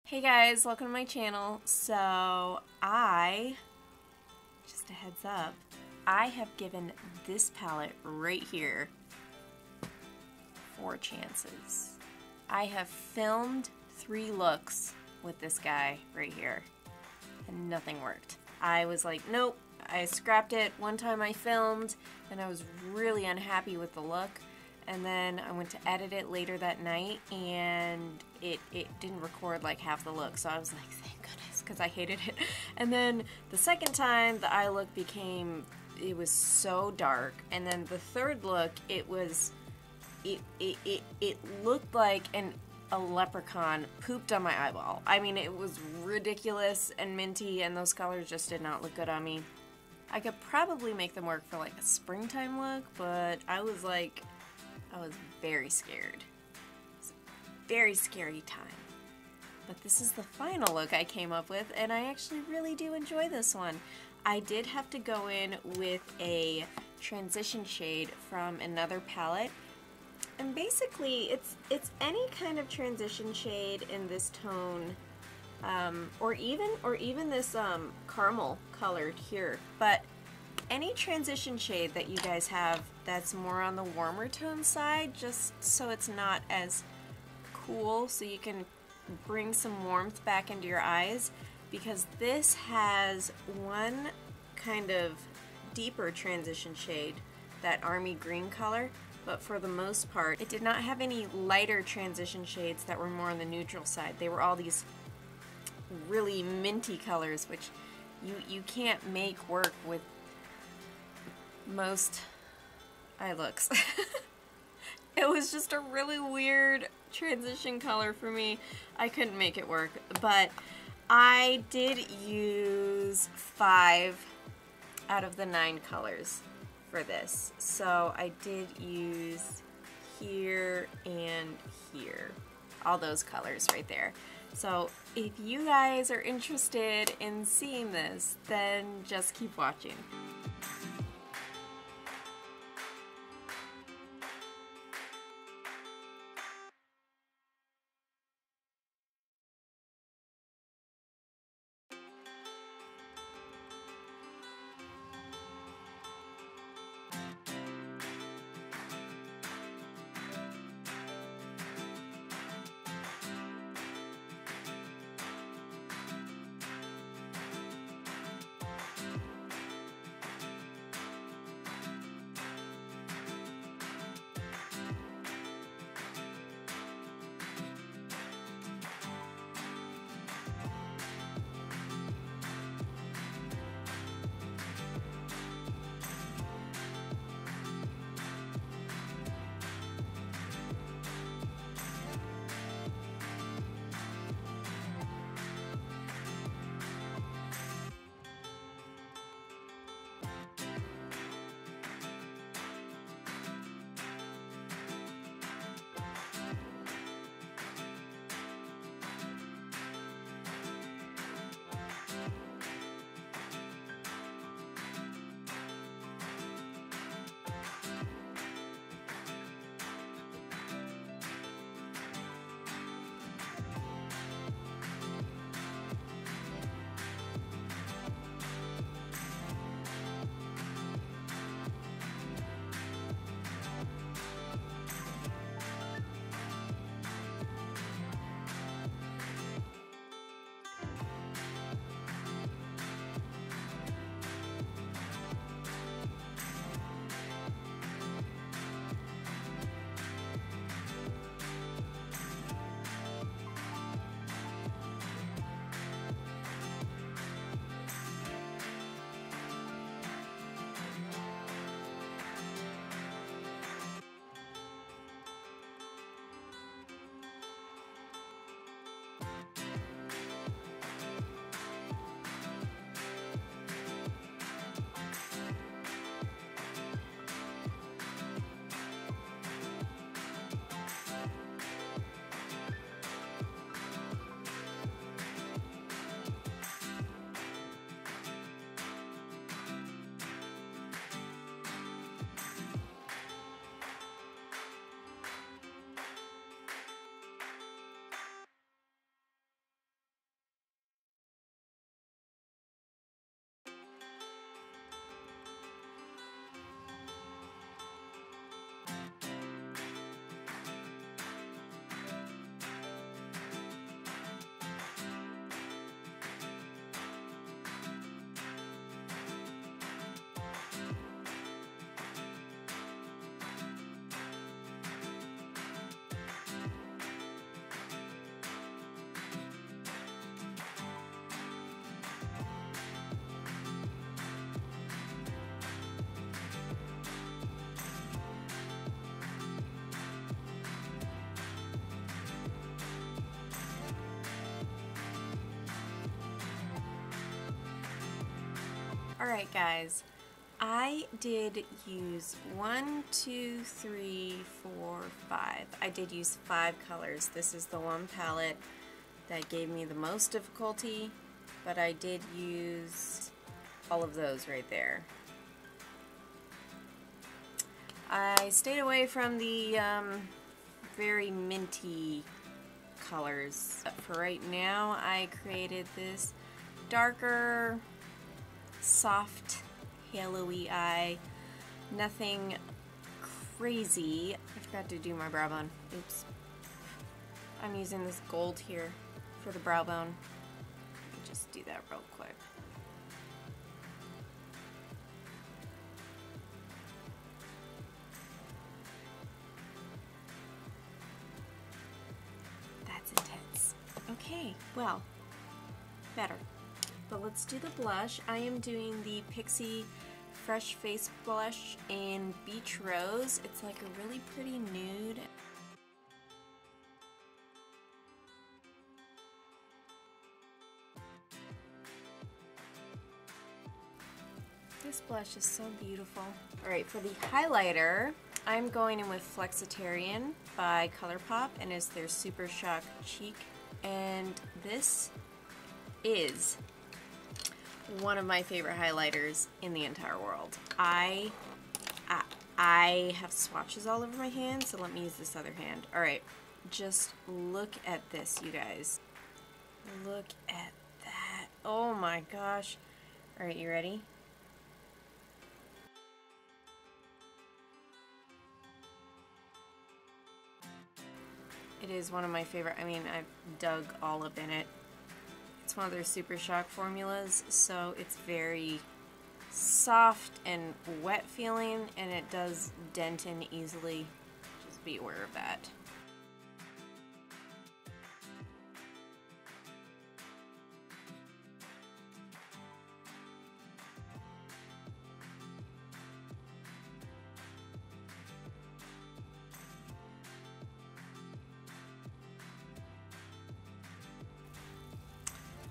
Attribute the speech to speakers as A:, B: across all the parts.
A: Hey guys, welcome to my channel. So just a heads up, I have given this palette right here 4 chances. I have filmed 3 looks with this guy right here and nothing worked. I was like, nope, I scrapped it. One time I filmed and I was really unhappy with the look. And then I went to edit it later that night and it didn't record like half the look. So I was like, thank goodness, because I hated it. And then the second time the eye look it was so dark. And then the third look, it looked like a leprechaun pooped on my eyeball. I mean, it was ridiculous and minty, and those colors just did not look good on me. I could probably make them work for like a springtime look, but I was very scared. It was a very scary time. But this is the final look I came up with, and I actually really do enjoy this one. I did have to go in with a transition shade from another palette. And basically, it's any kind of transition shade in this tone, or even this caramel colored here. But any transition shade that you guys have that's more on the warmer tone side, just so it's not as cool, so you can bring some warmth back into your eyes, because this has one kind of deeper transition shade, that army green color, but for the most part it did not have any lighter transition shades that were more on the neutral side. They were all these really minty colors, which you can't make work with most eye looks. It was just a really weird transition color for me. I couldn't make it work, but I did use 5 out of the 9 colors for this. So I did use here and here, all those colors right there. So if you guys are interested in seeing this, then just keep watching. Alright guys, I did use 1, 2, 3, 4, 5. I did use 5 colors. This is the one palette that gave me the most difficulty, but I did use all of those right there. I stayed away from the very minty colors. For right now, I created this darker, soft, halo-y eye. Nothing crazy. I forgot to do my brow bone. Oops. I'm using this gold here for the brow bone. Let me just do that real quick. That's intense. Okay, well, better. But let's do the blush. I am doing the Pixie Fresh Face Blush in Beach Rose. It's like a really pretty nude. This blush is so beautiful. Alright, for the highlighter, I'm going in with Flexitarian by Colourpop, and it's their Super Shock Cheek. And this is one of my favorite highlighters in the entire world. I have swatches all over my hand, so let me use this other hand. Alright, just look at this, you guys. Look at that. Oh my gosh. Alright, you ready? It is one of my favorite. I mean, I've dug all up in it. It's one of their Super Shock formulas, so it's very soft and wet feeling, and it does dent in easily. Just be aware of that.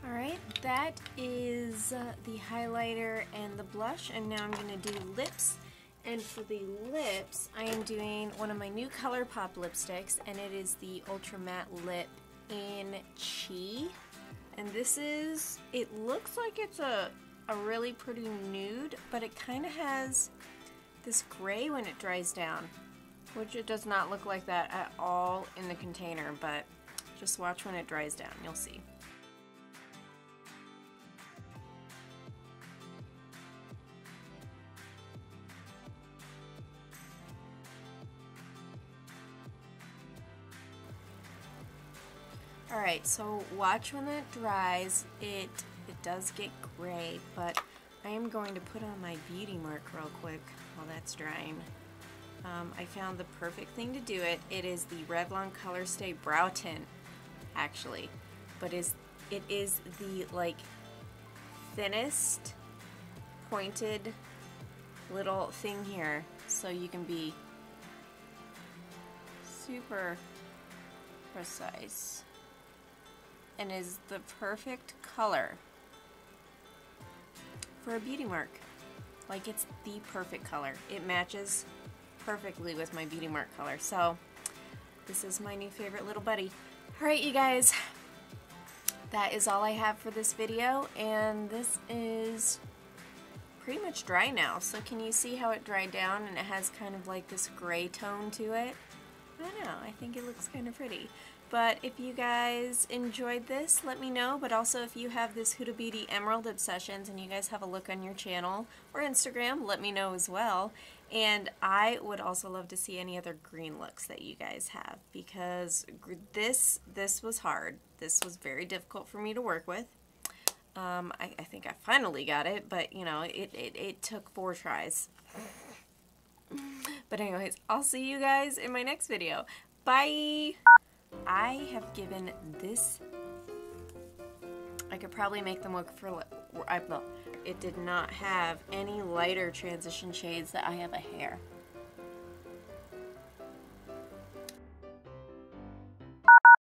A: Alright, that is the highlighter and the blush, and now I'm going to do lips. And for the lips, I am doing one of my new Colourpop lipsticks, and it is the Ultra Matte Lip in Chi. And this is, it looks like it's a really pretty nude, but it kind of has this gray when it dries down, which it does not look like that at all in the container, but just watch when it dries down, you'll see. Alright, so watch when that dries. It does get gray, but I am going to put on my beauty mark real quick while that's drying. I found the perfect thing to do it. It is the Revlon Color Stay Brow Tint, actually. But it is the, like, thinnest pointed little thing here, so you can be super precise. And is the perfect color for a beauty mark. Like, it's the perfect color. It matches perfectly with my beauty mark color. So this is my new favorite little buddy. Alright, you guys, that is all I have for this video, and this is pretty much dry now. So can you see how it dried down and it has kind of like this gray tone to it? I don't know, I think it looks kind of pretty. But if you guys enjoyed this, let me know. But also, if you have this Huda Beauty Emerald Obsessions and you guys have a look on your channel or Instagram, let me know as well. And I would also love to see any other green looks that you guys have, because this was hard. This was very difficult for me to work with. I think I finally got it, but you know, it took 4 tries. But anyways, I'll see you guys in my next video. Bye! I have given this, I could probably make them look for, it did not have any lighter transition shades that I have a hair.